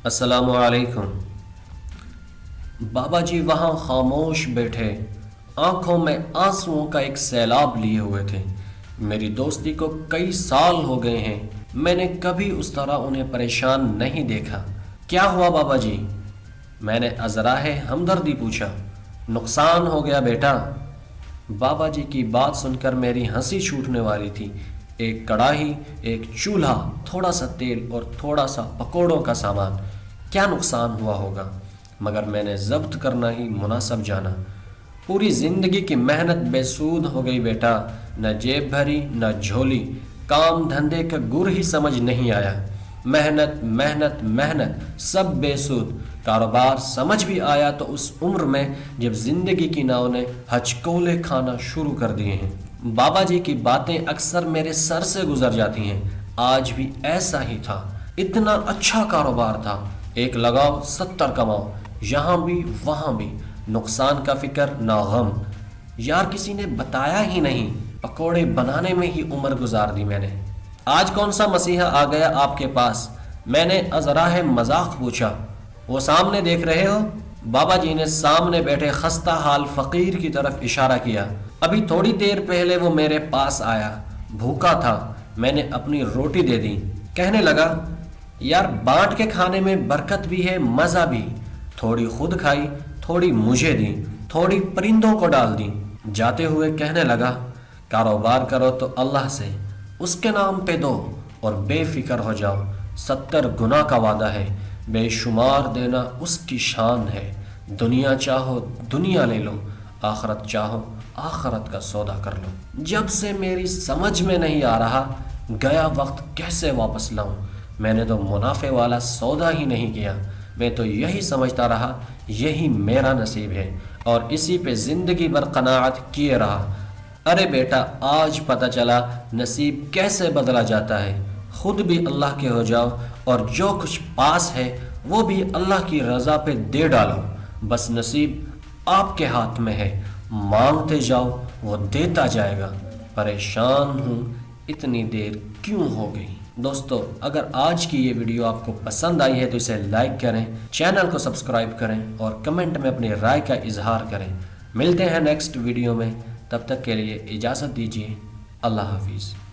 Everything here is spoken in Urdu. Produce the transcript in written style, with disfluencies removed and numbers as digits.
السلام علیکم۔ بابا جی وہاں خاموش بیٹھے، آنکھوں میں آنسوؤں کا ایک سیلاب لیے ہوئے تھے۔ میری دوستی کو کئی سال ہو گئے ہیں، میں نے کبھی اس طرح انہیں پریشان نہیں دیکھا۔ کیا ہوا بابا جی؟ میں نے ازراہ ہمدردی پوچھا۔ نقصان ہو گیا بیٹا۔ بابا جی کی بات سن کر میری ہنسی چھوٹنے والی تھی۔ ایک کڑاہی، ایک چولہا، تھوڑا سا تیل اور تھوڑا سا پکوڑوں کا سامان، کیا نقصان ہوا ہوگا؟ مگر میں نے ضبط کرنا ہی مناسب جانا۔ پوری زندگی کی محنت بے سود ہو گئی بیٹا، نہ جیب بھری نہ جھولی، کام دھندے کا گر ہی سمجھ نہیں آیا۔ محنت محنت محنت سب بے سود۔ کاروبار سمجھ بھی آیا تو اس عمر میں جب زندگی کی ناؤ نے ہچکولے کھانا شروع کر دیے ہیں۔ بابا جی کی باتیں اکثر میرے سر سے گزر جاتی ہیں۔ آج بھی ایسا ہی تھا، اتنا اچھا کاروبار تھا، ایک لگاؤ 70 کماؤ، یہاں بھی وہاں بھی، نقصان کا فکر نہ غم۔ یار کسی نے بتایا ہی نہیں، پکوڑے بنانے میں ہی عمر گزار دی میں نے۔ آج کون سا مسیحا آ گیا آپ کے پاس؟ میں نے ازراہ مذاق پوچھا۔ وہ سامنے دیکھ رہے ہو؟ بابا جی نے سامنے بیٹھے خستہ حال فقیر کی طرف اشارہ کیا۔ ابھی تھوڑی دیر پہلے وہ میرے پاس آیا، بھوکا تھا، میں نے اپنی روٹی دے دی۔ کہنے لگا، یار بانٹ کے کھانے میں برکت بھی ہے، مزہ بھی۔ تھوڑی خود کھائی، تھوڑی مجھے دی، تھوڑی پرندوں کو ڈال دی۔ جاتے ہوئے کہنے لگا، کاروبار کرو تو اللہ سے، اس کے نام پہ دو اور بے فکر ہو جاؤ۔ 70 گنا کا وعدہ ہے، بے شمار دینا اس کی شان ہے۔ دنیا چاہو دنیا لے لو، آخرت چاہو آخرت کا سودا کر لو۔ جب سے میری سمجھ میں نہیں آ رہا، گیا وقت کیسے واپس لاؤں؟ میں نے تو منافع والا سودا ہی نہیں کیا۔ میں تو یہی سمجھتا رہا یہی میرا نصیب ہے اور اسی پہ زندگی بھر قناعت کیے رہا۔ ارے بیٹا، آج پتہ چلا نصیب کیسے بدلا جاتا ہے۔ خود بھی اللہ کے ہو جاؤ اور جو کچھ پاس ہے وہ بھی اللہ کی رضا پہ دے ڈالو۔ بس نصیب آپ کے ہاتھ میں ہے، مانگتے جاؤ وہ دیتا جائے گا۔ پریشان ہوں اتنی دیر کیوں ہو گئی؟ دوستو، اگر آج کی یہ ویڈیو آپ کو پسند آئی ہے تو اسے لائک کریں، چینل کو سبسکرائب کریں اور کمنٹ میں اپنی رائے کا اظہار کریں۔ ملتے ہیں نیکسٹ ویڈیو میں، تب تک کے لیے اجازت دیجیے۔ اللہ حافظ۔